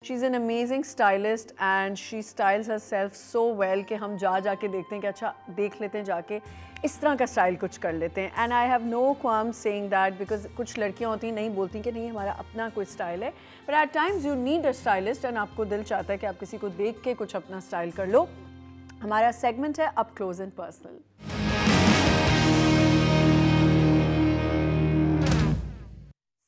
She's an amazing stylist and she styles herself so well कि हम जाके देखते हैं कि अच्छा देख लेते हैं जाके इस तरह का स्टाइल कुछ कर लेते हैं. And I have no qualms saying that because कुछ लड़कियाँ होती हैं नहीं बोलती कि नहीं हमारा अपना कोई स्टाइल है. But at times you need a stylist and आपको दिल चाहता है कि आप किसी को देख के कुछ अपना स्टाइल कर लो. हमारा सेगमेंट है Up Close and Personal.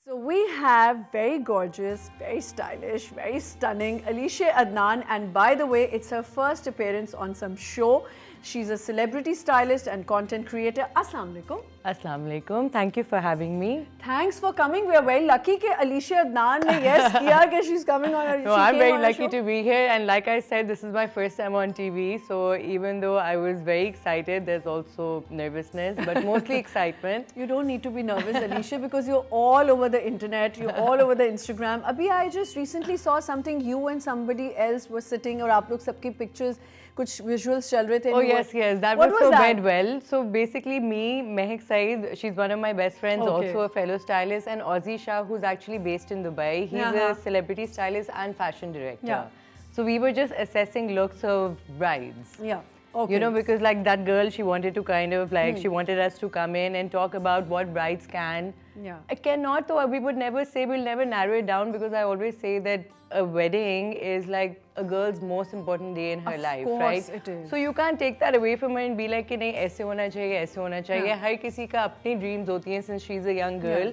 So we have very gorgeous, very stylish, very stunning Alishay Adnan, and by the way, it's her first appearance on some show. She's a celebrity stylist and content creator. Assalamu alaikum. Assalamu alaikum. Thank you for having me. Thanks for coming. We are very lucky that Alishay Adnan ne yes kiya that she's coming on our show. No, I'm very lucky to be here, and like I said, this is my first time on TV. So even though I was very excited, there's also nervousness, but mostly excitement. You don't need to be nervous, Alishay, because you're all over the internet. You're all over the Instagram. Abhi, I just recently saw something. You and somebody else were sitting, और आप लोग सबकी pictures, कुछ visuals चल रहे थे. Oh yes, that was so went well. So basically, me, Mehak Saeed, she's one of my best friends, also a fellow stylist, and Ozzy Shah, who's actually based in Dubai. He's a celebrity stylist and fashion director. Yeah. So we were just assessing looks of brides. Yeah. Okay. You know, because like that girl, she wanted to kind of like, she wanted us to come in and talk about what brides can. Yeah. I cannot, though, we would never say, we'll never narrow it down, because I always say that a wedding is like a girl's most important day in her life, right? Of course it is. So you can't take that away from her and be like, कि नहीं ऐसे होना चाहिए, ऐसे होना चाहिए. हर किसी का अपनी dreams होती हैं since she's a young girl.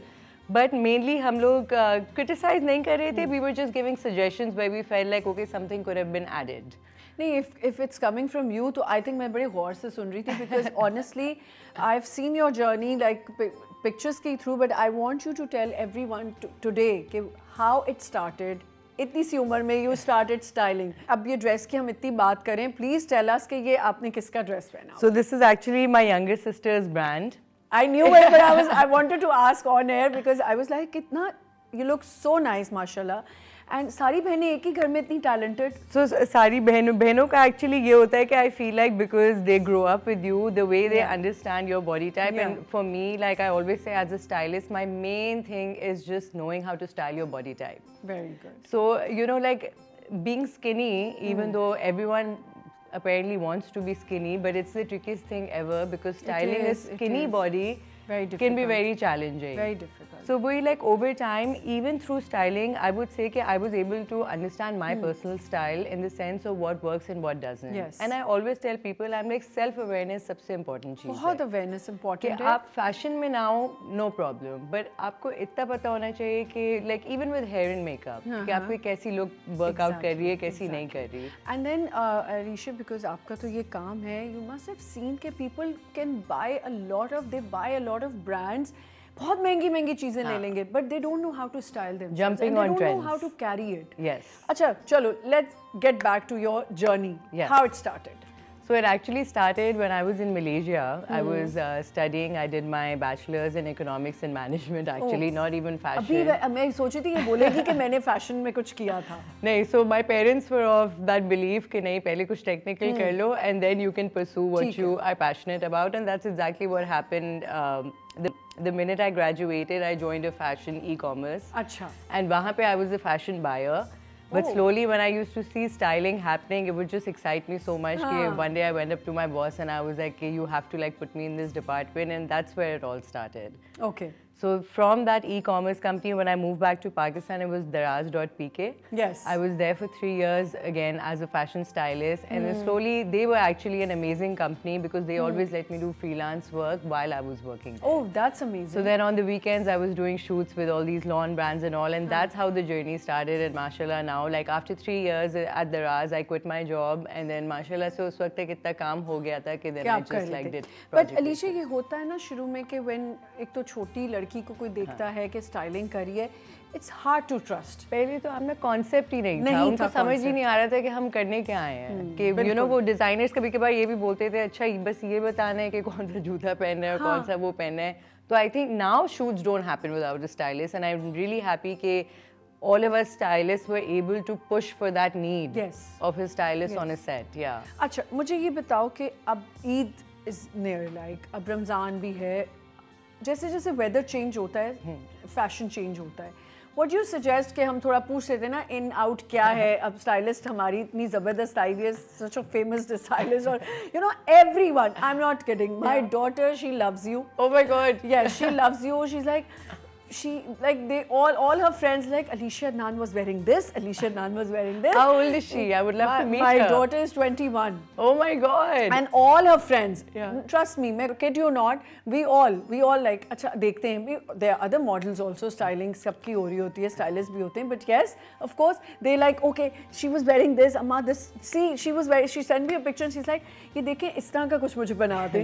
But mainly हम लोग criticize नहीं कर रहे थे. We were just giving suggestions where we felt like, okay, something could have been added. नहीं, if it's coming from you, तो I think मैं बड़े गौर से सुन रही थी, because honestly, I've seen your journey like pictures के through, but I want you to tell everyone today कि how it started. इतनी सी उम्र में you started styling. अब ये dress की हम इतनी बात करें, please tell us कि ये आपने किसका dress पहना? So this is actually my younger sister's brand. I knew it, but I wanted to ask on air because I was like, कितना you look so nice, mashallah. And सारी बहनें एक ही घर में इतनी talented. So सारी बहनों का actually ये होता है कि I feel like because they grow up with you, the way they understand your body type. And for me, like I always say as a stylist, my main thing is just knowing how to style your body type. Very good. So, you know, like being skinny, even though everyone apparently wants to be skinny, but it's the trickiest thing ever, because styling a skinny body can be very challenging. Very difficult. So we like over time, even through styling, I would say that I was able to understand my personal style in the sense of what works and what doesn't. Yes. And I always tell people, I'm like self-awareness सबसे important चीज़ है. बहुत awareness important है. आप fashion में now, no problem. But आपको इतना पता होना चाहिए कि like even with hair and makeup, कि आपको कैसी look workout कर रही है, कैसी नहीं कर रही. And then Alishay, because आपका तो ये काम है, you must have seen कि people can buy they buy a lot of brands. बहुत महंगी चीजें ले लेंगे, but they don't know how to style themselves. Jumping on trends. They don't know how to carry it. Yes. अच्छा, चलो, let's get back to your journey. Yes. How it started. So it actually started when I was in Malaysia. I was studying. I did my bachelor's in economics and management. Actually, not even fashion. अभी मैं सोची थी ये बोलेगी कि मैंने fashion में कुछ किया था. नहीं, so my parents were of that belief कि नहीं पहले कुछ technical कर लो and then you can pursue what you are passionate about, and that's exactly what happened. The minute I graduated, I joined a fashion e-commerce. अच्छा. And वहाँ पे I was a fashion buyer. But slowly, when I used to see styling happening, it would just excite me so much. One day I went up to my boss and I was like, you have to like put me in this department, and that's where it all started. Okay. So from that e-commerce company, when I moved back to Pakistan, it was Daraz.pk. Yes. I was there for 3 years again as a fashion stylist, and then slowly they were actually an amazing company because they always let me do freelance work while I was working there. Oh, that's amazing. So then on the weekends, I was doing shoots with all these lawn brands and all, and that's how the journey started. And mashallah, now like after 3 years at Daraz, I quit my job, and then mashallah से उस वक्त तक इतना काम हो गया था कि then I just like did. But Alishay, ये होता है ना शुरू में कि when एक तो छोटी लड़की को कोई देखता है कि स्टाइलिंग करी है, it's hard to trust. पहले तो हमें कॉन्सेप्ट ही नहीं था, उनको समझ ही नहीं आ रहा था कि हम करने क्या आए हैं. कि you know वो डिजाइनर्स कभी कभार ये भी बोलते थे, अच्छा बस ये बताना है कि कौन सा जूता पहनना है और कौन सा वो पहनना है. तो I think now shoots don't happen without a stylist, and I'm really happy कि all of us stylists were able to push for that need of a stylist on a set. Yeah. अच्छा, मुझे ये बताओ कि अब Eid is near, like अब रमज़ान भी है, जैसे जैसे वेदर चेंज होता है, फैशन चेंज होता है, What you suggest कि हम थोड़ा पूछ लेते हैं ना इन आउट क्या है अब स्टाइलिस्ट हमारी इतनी ज़बरदस्त आई है such a famous stylist और you know everyone I'm not kidding my daughter she loves you oh my god yeah she loves you she's like she like they all her friends like Alishay Adnan was wearing this Alishay Adnan was wearing this how old is she I would love to meet my her daughter is 21 oh my god and all her friends trust me मैं kid you not we all like अच्छा देखते हैं there are other models also styling सबकी हो रही होती है stylist भी होते हैं but yes of course they like okay she was wearing this amma this see she was wearing she sent me a picture and she's like ये देखें इस तरह का कुछ मुझे बना दे